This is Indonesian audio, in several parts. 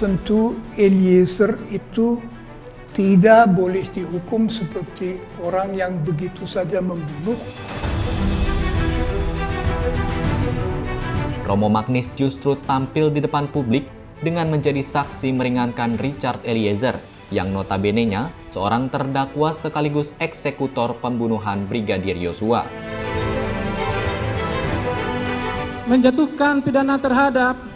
tentu Eliezer itu tidak boleh dihukum seperti orang yang begitu saja membunuh. Romo Magnis justru tampil di depan publik dengan menjadi saksi meringankan Richard Eliezer, yang notabene-nya seorang terdakwa sekaligus eksekutor pembunuhan Brigadir Yosua. Menjatuhkan pidana terhadap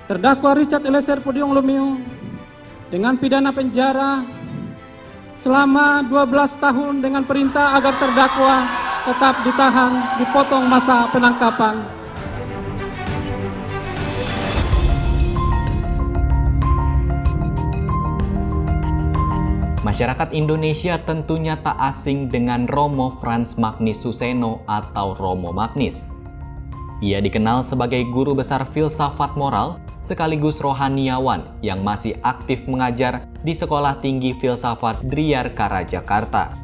terdakwa Richard Eliezer Pudium Lumiu dengan pidana penjara selama 12 tahun dengan perintah agar terdakwa tetap ditahan, dipotong masa penangkapan. Masyarakat Indonesia tentunya tak asing dengan Romo Frans Magnis Suseno atau Romo Magnis. Ia dikenal sebagai guru besar filsafat moral sekaligus rohaniawan yang masih aktif mengajar di Sekolah Tinggi Filsafat Driyarkara, Jakarta.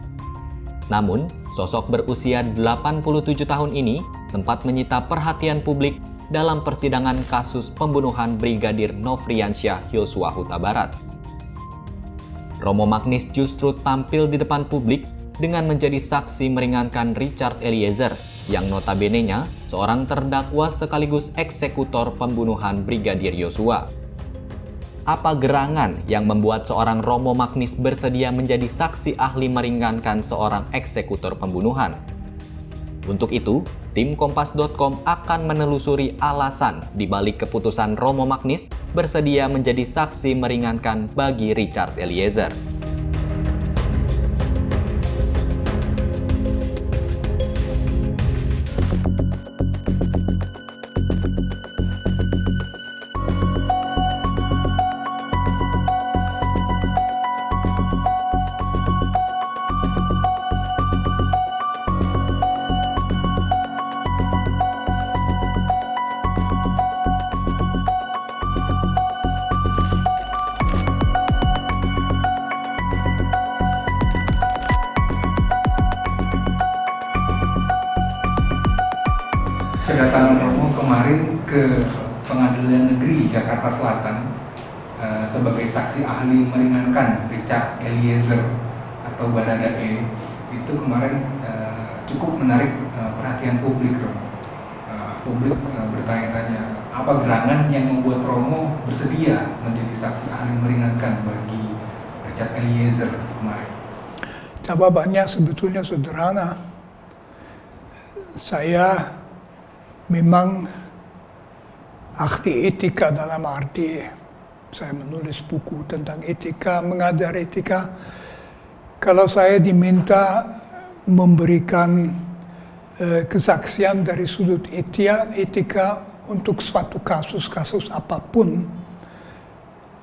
Namun, sosok berusia 87 tahun ini sempat menyita perhatian publik dalam persidangan kasus pembunuhan Brigadir Nofriansyah Yosua Huta Barat. Romo Magnis justru tampil di depan publik dengan menjadi saksi meringankan Richard Eliezer, yang notabene-nya seorang terdakwa sekaligus eksekutor pembunuhan Brigadir Yosua. Apa gerangan yang membuat seorang Romo Magnis bersedia menjadi saksi ahli meringankan seorang eksekutor pembunuhan? Untuk itu, tim Kompas.com akan menelusuri alasan di balik keputusan Romo Magnis bersedia menjadi saksi meringankan bagi Richard Eliezer. Kedatangan Romo kemarin ke Pengadilan Negeri Jakarta Selatan sebagai saksi ahli meringankan Richard Eliezer atau Baradae itu kemarin cukup menarik perhatian publik, Romo. Publik bertanya-tanya apa gerangan yang membuat Romo bersedia menjadi saksi ahli meringankan bagi Richard Eliezer kemarin. Jawabannya sebetulnya sederhana. Saya memang ahli etika dalam arti saya menulis buku tentang etika, mengajar etika. Kalau saya diminta memberikan kesaksian dari sudut etika untuk suatu kasus apapun,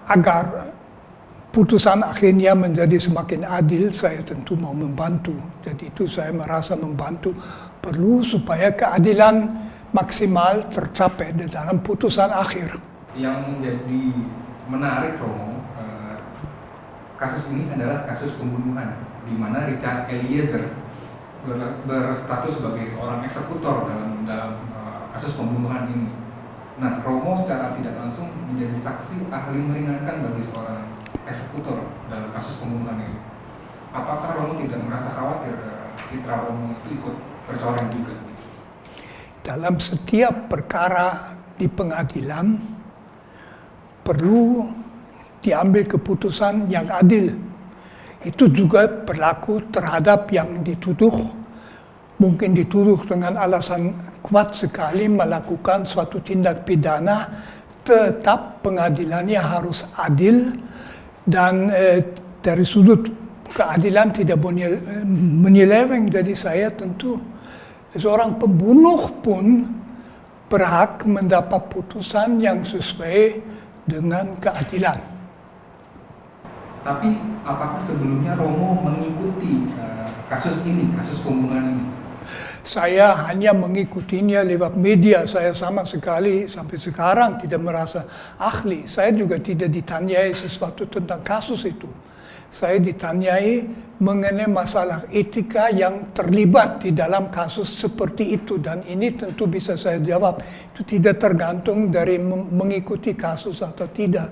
agar putusan akhirnya menjadi semakin adil, saya tentu mau membantu. Jadi itu saya merasa membantu perlu supaya keadilan maksimal tercapai di dalam putusan akhir. Yang menjadi menarik, Romo, kasus ini adalah kasus pembunuhan, di mana Richard Eliezer berstatus sebagai seorang eksekutor dalam kasus pembunuhan ini. Nah, Romo secara tidak langsung menjadi saksi ahli meringankan bagi seorang eksekutor dalam kasus pembunuhan ini. Apakah Romo tidak merasa khawatir citra Romo itu ikut tercoreng juga? Dalam setiap perkara di pengadilan perlu diambil keputusan yang adil. Itu juga berlaku terhadap yang dituduh. Mungkin dituduh dengan alasan kuat sekali melakukan suatu tindak pidana, tetap pengadilannya harus adil dan dari sudut keadilan tidak menyeleweng. Jadi saya tentu seorang pembunuh pun berhak mendapat putusan yang sesuai dengan keadilan. Tapi apakah sebelumnya Romo mengikuti kasus ini, kasus pembunuhan ini? Saya hanya mengikutinya lewat media. Saya sama sekali sampai sekarang tidak merasa ahli. Saya juga tidak ditanyai sesuatu tentang kasus itu. saya ditanyai mengenai masalah etika yang terlibat di dalam kasus seperti itu, dan ini tentu bisa saya jawab, itu tidak tergantung dari mengikuti kasus atau tidak.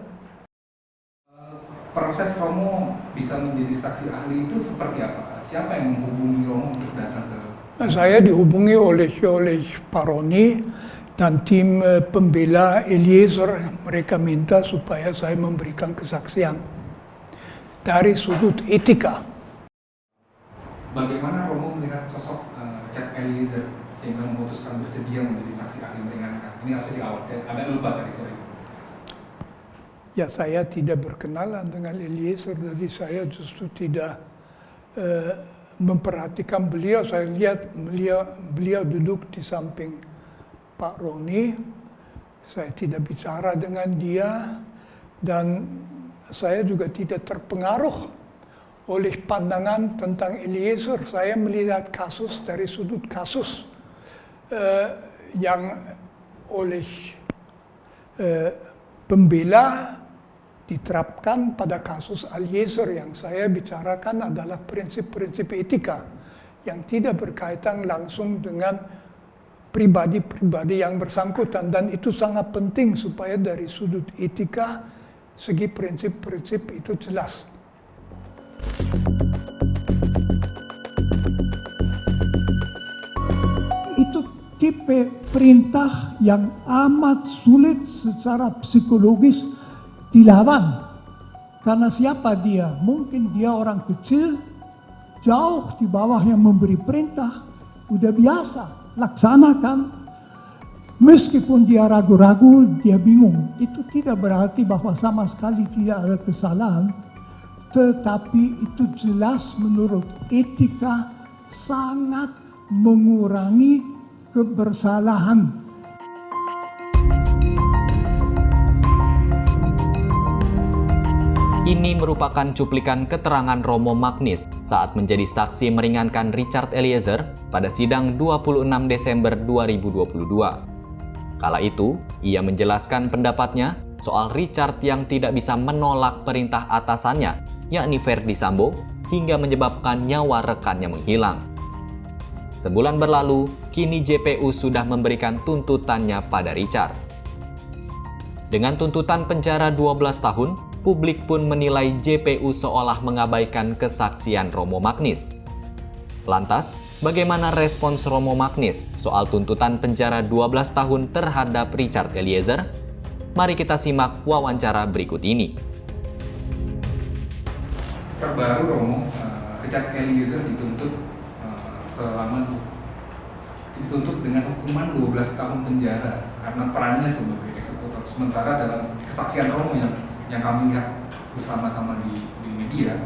Proses Romo bisa menjadi saksi ahli itu seperti apa? Siapa yang menghubungi Romo untuk datang ke? Saya dihubungi oleh Pak Roni dan tim pembela Eliezer. Mereka minta supaya saya memberikan kesaksian dari sudut etika. Bagaimana Romo melihat sosok Richard Eliezer sehingga memutuskan bersedia menjadi saksi ahli meringankan? Ini harusnya di awal, saya agak lupa tadi, sorry. Ya, saya tidak berkenalan dengan Eliezer, jadi saya justru tidak memperhatikan beliau. Saya lihat beliau duduk di samping Pak Roni. Saya tidak bicara dengan dia, dan saya juga tidak terpengaruh oleh pandangan tentang Eliezer. Saya melihat kasus dari sudut kasus yang oleh pembela diterapkan pada kasus Eliezer. Yang saya bicarakan adalah prinsip-prinsip etika yang tidak berkaitan langsung dengan pribadi-pribadi yang bersangkutan, dan itu sangat penting supaya dari sudut etika segi prinsip-prinsip itu jelas. Itu tipe perintah yang amat sulit secara psikologis dilawan. Karena siapa dia? Mungkin dia orang kecil, jauh di bawah yang memberi perintah, udah biasa, laksanakan. Meskipun dia ragu-ragu, dia bingung. Itu tidak berarti bahwa sama sekali tidak ada kesalahan, tetapi itu jelas menurut etika sangat mengurangi kebersalahan. Ini merupakan cuplikan keterangan Romo Magnis saat menjadi saksi meringankan Richard Eliezer pada sidang 26 Desember 2022. Kala itu, ia menjelaskan pendapatnya soal Richard yang tidak bisa menolak perintah atasannya, yakni Verdi Sambo, hingga menyebabkan nyawa rekannya menghilang. Sebulan berlalu, kini JPU sudah memberikan tuntutannya pada Richard. Dengan tuntutan penjara 12 tahun, publik pun menilai JPU seolah mengabaikan kesaksian Romo Magnis. Lantas, bagaimana respons Romo Magnis soal tuntutan penjara 12 tahun terhadap Richard Eliezer? Mari kita simak wawancara berikut ini. Terbaru Romo, Richard Eliezer dituntut dengan hukuman 12 tahun penjara karena perannya sebagai eksekutor. Sementara dalam kesaksian Romo yang kami lihat bersama-sama di media,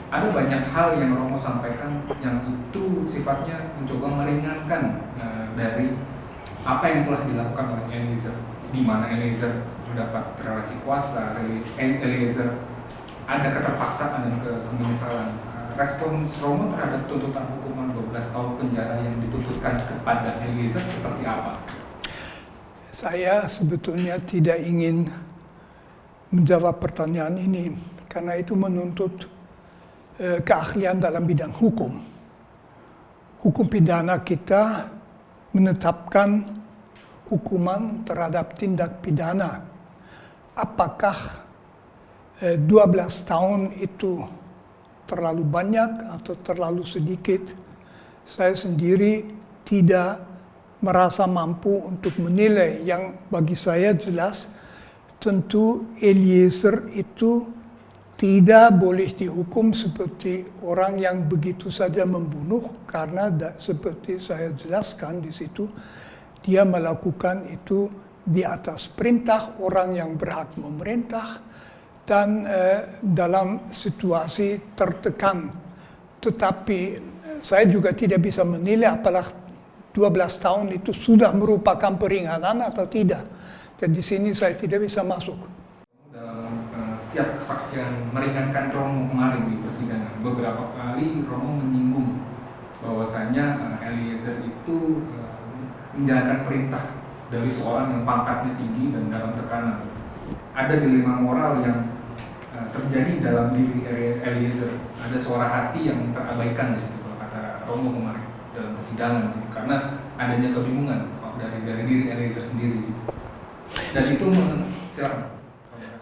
ada banyak hal yang Romo sampaikan yang itu sifatnya mencoba meringankan dari apa yang telah dilakukan oleh Eliezer, di mana Eliezer mendapat relasi kuasa, Eliezer ada keterpaksaan dan kemenyesalan. Respons Romo terhadap tuntutan hukuman 12 tahun penjara yang dituntutkan kepada Eliezer seperti apa? Saya sebetulnya tidak ingin menjawab pertanyaan ini, karena itu menuntut keahlian dalam bidang hukum. Hukum pidana kita menetapkan hukuman terhadap tindak pidana. Apakah 12 tahun itu terlalu banyak atau terlalu sedikit? Saya sendiri tidak merasa mampu untuk menilai. Yang bagi saya jelas, tentu Eliezer itu tidak boleh dihukum seperti orang yang begitu saja membunuh, karena seperti saya jelaskan di situ, dia melakukan itu di atas perintah orang yang berhak memerintah dan dalam situasi tertekan. Tetapi saya juga tidak bisa menilai apakah 12 tahun itu sudah merupakan peringanan atau tidak. Dan di sini saya tidak bisa masuk. Dalam setiap kesaksian meringankan Romo kemarin di persidangan, beberapa kali Romo menyinggung bahwasanya Eliezer itu menjalankan perintah dari seorang yang pangkatnya tinggi dan dalam tekanan. Ada dilema moral yang terjadi dalam diri Eliezer. Ada suara hati yang terabaikan di situ kalau kata Romo kemarin dalam persidangan, gitu. Karena adanya kebingungan dari diri Eliezer sendiri. Dan itu silakan.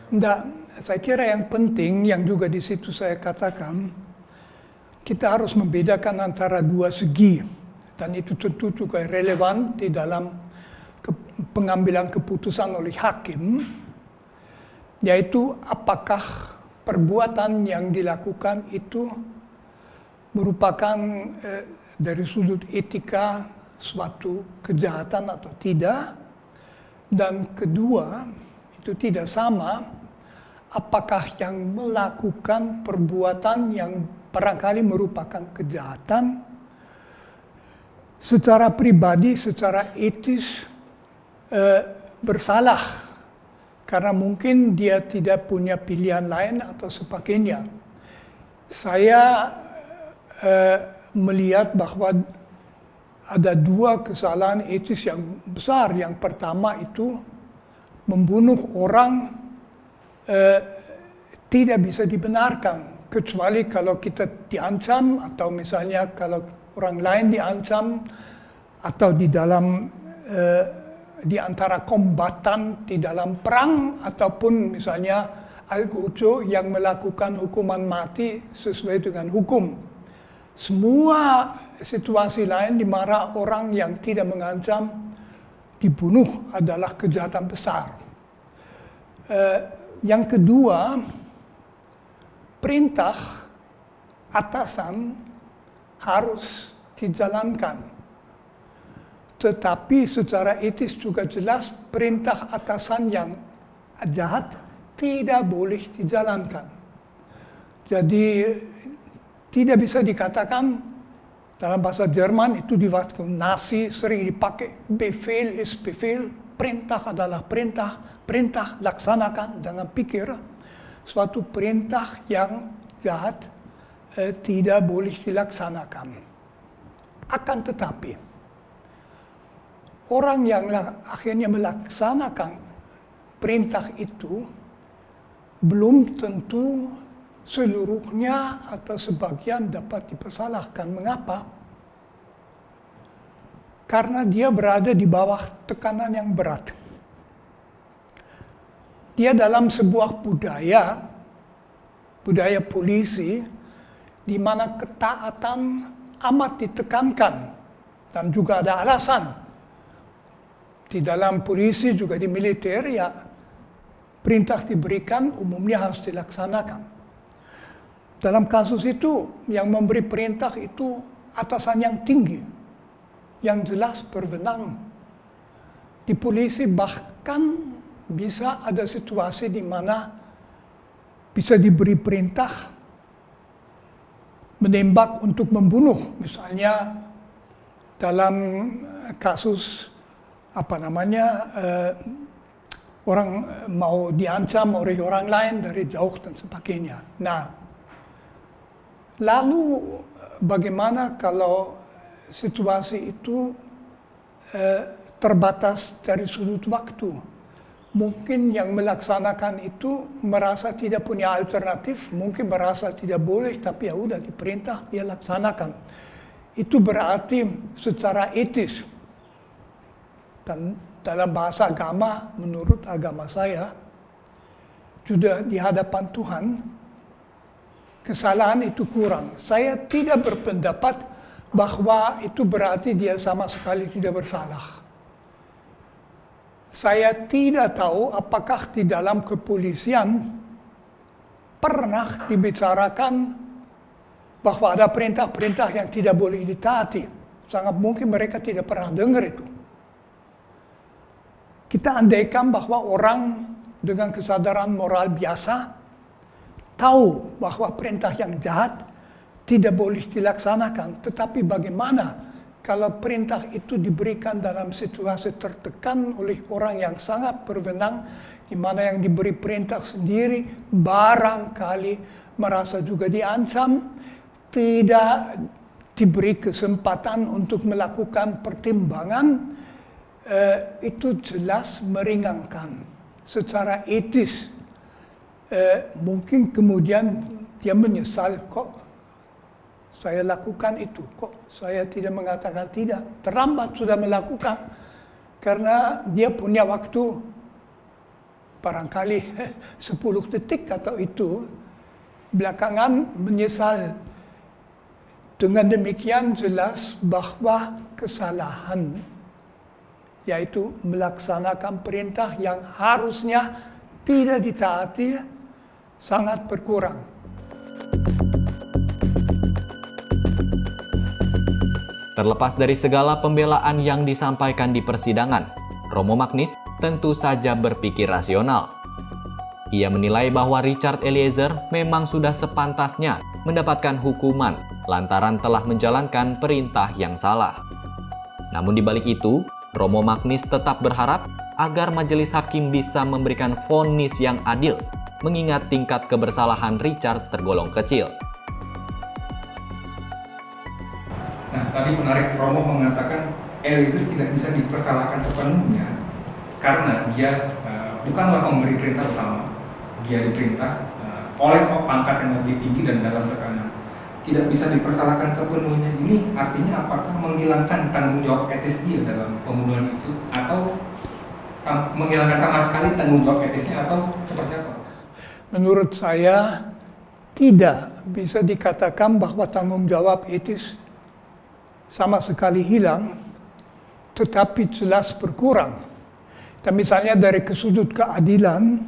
Enggak, saya kira yang penting yang juga di situ saya katakan, kita harus membedakan antara dua segi, dan itu tentu juga relevan di dalam pengambilan keputusan oleh hakim, yaitu apakah perbuatan yang dilakukan itu merupakan dari sudut etika suatu kejahatan atau tidak, dan kedua itu tidak sama apakah yang melakukan perbuatan yang barangkali merupakan kejahatan secara pribadi, secara etis bersalah karena mungkin dia tidak punya pilihan lain atau sebagainya. Saya melihat bahwa ada dua kesalahan etis yang besar. Yang pertama itu membunuh orang tidak bisa dibenarkan, kecuali kalau kita diancam atau misalnya kalau orang lain diancam atau di dalam di antara kombatan di dalam perang, ataupun misalnya Al-Quds yang melakukan hukuman mati sesuai dengan hukum. Semua situasi lain di mana orang yang tidak mengancam dibunuh adalah kejahatan besar. Yang kedua, perintah atasan harus dijalankan. Tetapi secara etis juga jelas perintah atasan yang jahat tidak boleh dijalankan. Jadi tidak bisa dikatakan, dalam bahasa Jerman itu di waktu Nazi sering dipakai Befehl ist Befehl, perintah adalah perintah, perintah laksanakan, jangan pikir suatu perintah yang jahat tidak boleh dilaksanakan. Akan tetapi orang yang akhirnya melaksanakan perintah itu belum tentu seluruhnya atau sebagian dapat dipersalahkan. Mengapa? Karena dia berada di bawah tekanan yang berat. Dia dalam sebuah budaya polisi, di mana ketaatan amat ditekankan dan juga ada alasan. Di dalam polisi juga di militer ya perintah diberikan umumnya harus dilaksanakan. Dalam kasus itu yang memberi perintah itu atasan yang tinggi, yang jelas berwenang. Di polisi bahkan bisa ada situasi di mana bisa diberi perintah menembak untuk membunuh, misalnya dalam kasus orang mau diancam oleh orang lain dari jauh dan sebagainya. Nah, lalu bagaimana kalau situasi itu terbatas dari sudut waktu? Mungkin yang melaksanakan itu merasa tidak punya alternatif, mungkin merasa tidak boleh, tapi ya udah diperintah dia laksanakan. Itu berarti secara etis. Dan dalam bahasa agama, menurut agama saya, sudah di hadapan Tuhan, kesalahan itu kurang. Saya tidak berpendapat bahwa itu berarti dia sama sekali tidak bersalah. Saya tidak tahu apakah di dalam kepolisian pernah dibicarakan bahwa ada perintah-perintah yang tidak boleh ditaati. Sangat mungkin mereka tidak pernah dengar itu. Kita andaikan bahwa orang dengan kesadaran moral biasa tahu bahwa perintah yang jahat tidak boleh dilaksanakan. Tetapi bagaimana kalau perintah itu diberikan dalam situasi tertekan oleh orang yang sangat berwenang, di mana yang diberi perintah sendiri barangkali merasa juga diancam, tidak diberi kesempatan untuk melakukan pertimbangan, itu jelas meringankan secara etis. mungkin kemudian dia menyesal, kok saya lakukan itu, kok saya tidak mengatakan tidak, terlambat sudah melakukan, karena dia punya waktu barangkali 10 detik atau itu, belakangan menyesal. Dengan demikian jelas bahwa kesalahan, yaitu melaksanakan perintah yang harusnya tidak ditaati, sangat berkurang. Terlepas dari segala pembelaan yang disampaikan di persidangan, Romo Magnis tentu saja berpikir rasional. Ia menilai bahwa Richard Eliezer memang sudah sepantasnya mendapatkan hukuman lantaran telah menjalankan perintah yang salah. Namun di balik itu, Romo Magnis tetap berharap agar majelis hakim bisa memberikan vonis yang adil, mengingat tingkat kebersalahan Richard tergolong kecil. Nah, tadi menarik, Romo mengatakan Eliezer tidak bisa dipersalahkan sepenuhnya karena dia bukanlah pemberi perintah utama. Dia diperintah oleh pangkat yang lebih tinggi dan dalam tekanan. Tidak bisa dipersalahkan sepenuhnya ini artinya apakah menghilangkan tanggung jawab etis dia dalam pembunuhan itu, atau menghilangkan sama sekali tanggung jawab etisnya, atau seperti apa? Menurut saya tidak bisa dikatakan bahwa tanggung jawab etis sama sekali hilang, tetapi jelas berkurang. Dan misalnya dari sudut keadilan,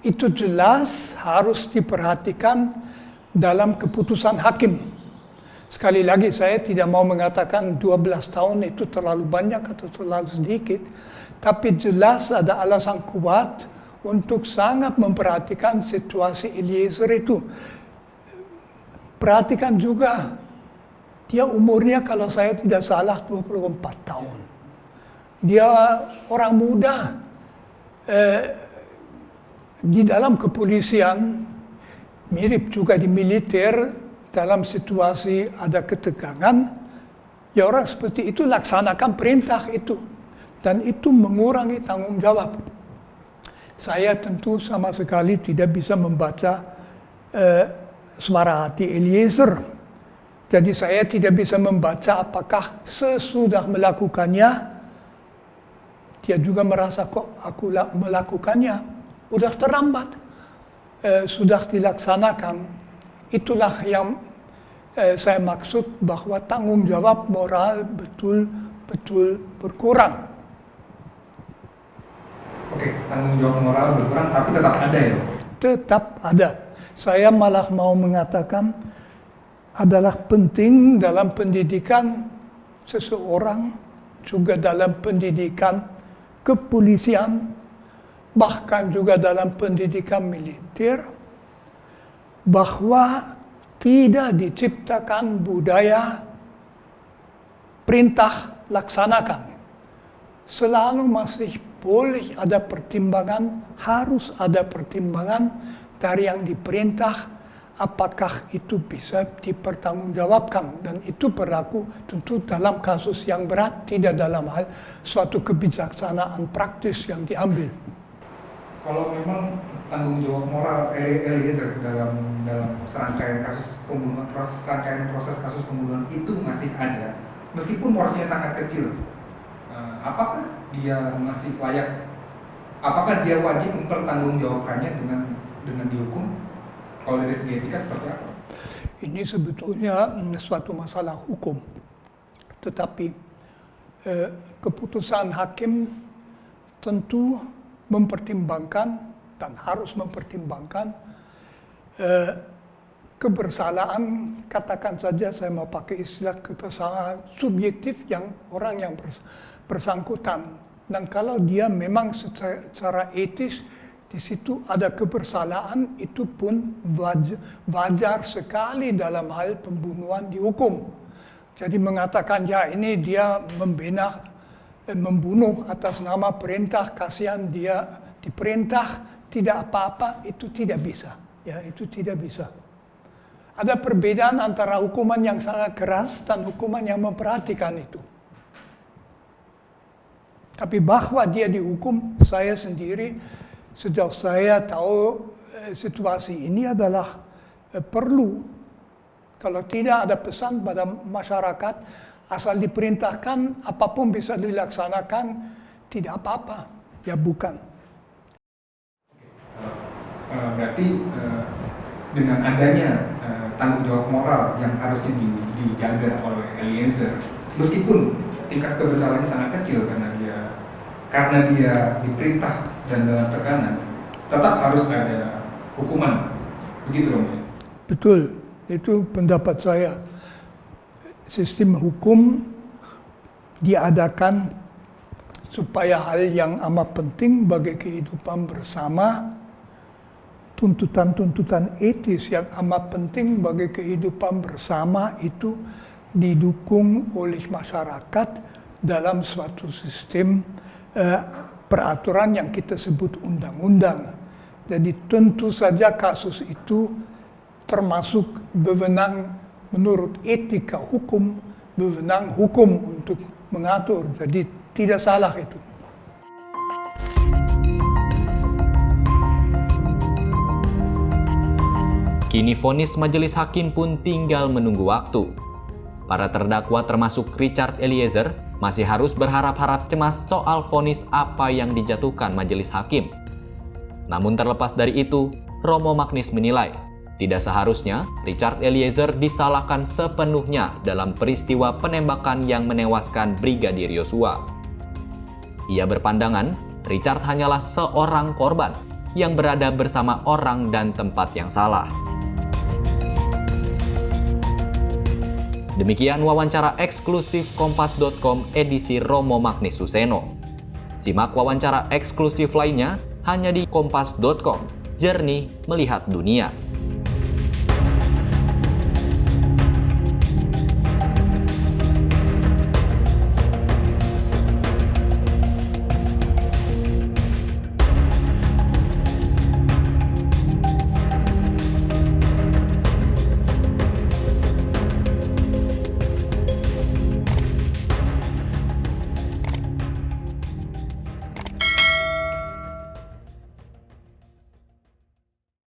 itu jelas harus diperhatikan dalam keputusan hakim. Sekali lagi saya tidak mau mengatakan 12 tahun itu terlalu banyak atau terlalu sedikit, tapi jelas ada alasan kuat untuk sangat memperhatikan situasi Eliezer itu. Perhatikan juga, dia umurnya kalau saya tidak salah 24 tahun. Dia orang muda. Di dalam kepolisian, mirip juga di militer, dalam situasi ada ketegangan, ya orang seperti itu laksanakan perintah itu. Dan itu mengurangi tanggung jawab. Saya tentu sama sekali tidak bisa membaca suara hati Eliezer. Jadi saya tidak bisa membaca apakah sesudah melakukannya, dia juga merasa kok aku melakukannya. Udah terlambat, sudah dilaksanakan. Itulah yang saya maksud bahwa tanggung jawab moral betul-betul berkurang. Oke, tanggung jawab moral berkurang, tapi tetap ada ya? Tetap ada. Saya malah mau mengatakan adalah penting dalam pendidikan seseorang, juga dalam pendidikan kepolisian, bahkan juga dalam pendidikan militer, bahwa tidak diciptakan budaya perintah laksanakan. Selalu masih boleh ada pertimbangan, harus ada pertimbangan dari yang diperintah, apakah itu bisa dipertanggungjawabkan. Dan itu berlaku tentu dalam kasus yang berat, tidak dalam hal suatu kebijaksanaan praktis yang diambil. Kalau memang tanggung jawab moral Eliezer dalam serangkaian kasus pembunuhan, serangkaian proses kasus pembunuhan itu masih ada, meskipun porsinya sangat kecil, apakah dia masih layak? Apakah dia wajib mempertanggungjawabkannya dengan dihukum? Kalau dari segi etika seperti apa? Ini sebetulnya suatu masalah hukum, tetapi keputusan hakim tentu mempertimbangkan dan harus mempertimbangkan kebersalahan, katakan saja saya mau pakai istilah kebersalahan subjektif yang orang yang bersangkutan. Dan kalau dia memang secara etis di situ ada kebersalahan, itu pun wajar sekali dalam hal pembunuhan dihukum. Jadi mengatakan ya ini dia membunuh atas nama perintah, kasihan dia diperintah, tidak apa-apa, itu tidak bisa. Ya, itu tidak bisa. Ada perbedaan antara hukuman yang sangat keras dan hukuman yang memperhatikan itu. Tapi bahwa dia dihukum, saya sendiri, sejauh saya tahu situasi ini adalah perlu. Kalau tidak ada pesan pada masyarakat, asal diperintahkan apapun bisa dilaksanakan, tidak apa-apa. Ya bukan. Berarti dengan adanya tanggung jawab moral yang harusnya dijaga oleh Eliezer, meskipun tingkat kebesarannya sangat kecil karena dia diperintah dan dalam tekanan, tetap harus ada hukuman. Begitu Romo? Betul, itu pendapat saya. Sistem hukum diadakan supaya hal yang amat penting bagi kehidupan bersama, tuntutan-tuntutan etis yang amat penting bagi kehidupan bersama itu didukung oleh masyarakat dalam suatu sistem peraturan yang kita sebut undang-undang. Jadi tentu saja kasus itu termasuk wewenang menurut etika hukum, wewenang hukum untuk mengatur. Jadi tidak salah itu. Kini vonis majelis hakim pun tinggal menunggu waktu. Para terdakwa termasuk Richard Eliezer masih harus berharap-harap cemas soal vonis apa yang dijatuhkan majelis hakim. Namun terlepas dari itu, Romo Magnis menilai tidak seharusnya Richard Eliezer disalahkan sepenuhnya dalam peristiwa penembakan yang menewaskan Brigadir Yosua. Ia berpandangan Richard hanyalah seorang korban yang berada bersama orang dan tempat yang salah. Demikian wawancara eksklusif Kompas.com edisi Romo Magnis Suseno. Simak wawancara eksklusif lainnya hanya di Kompas.com. Jernih melihat dunia.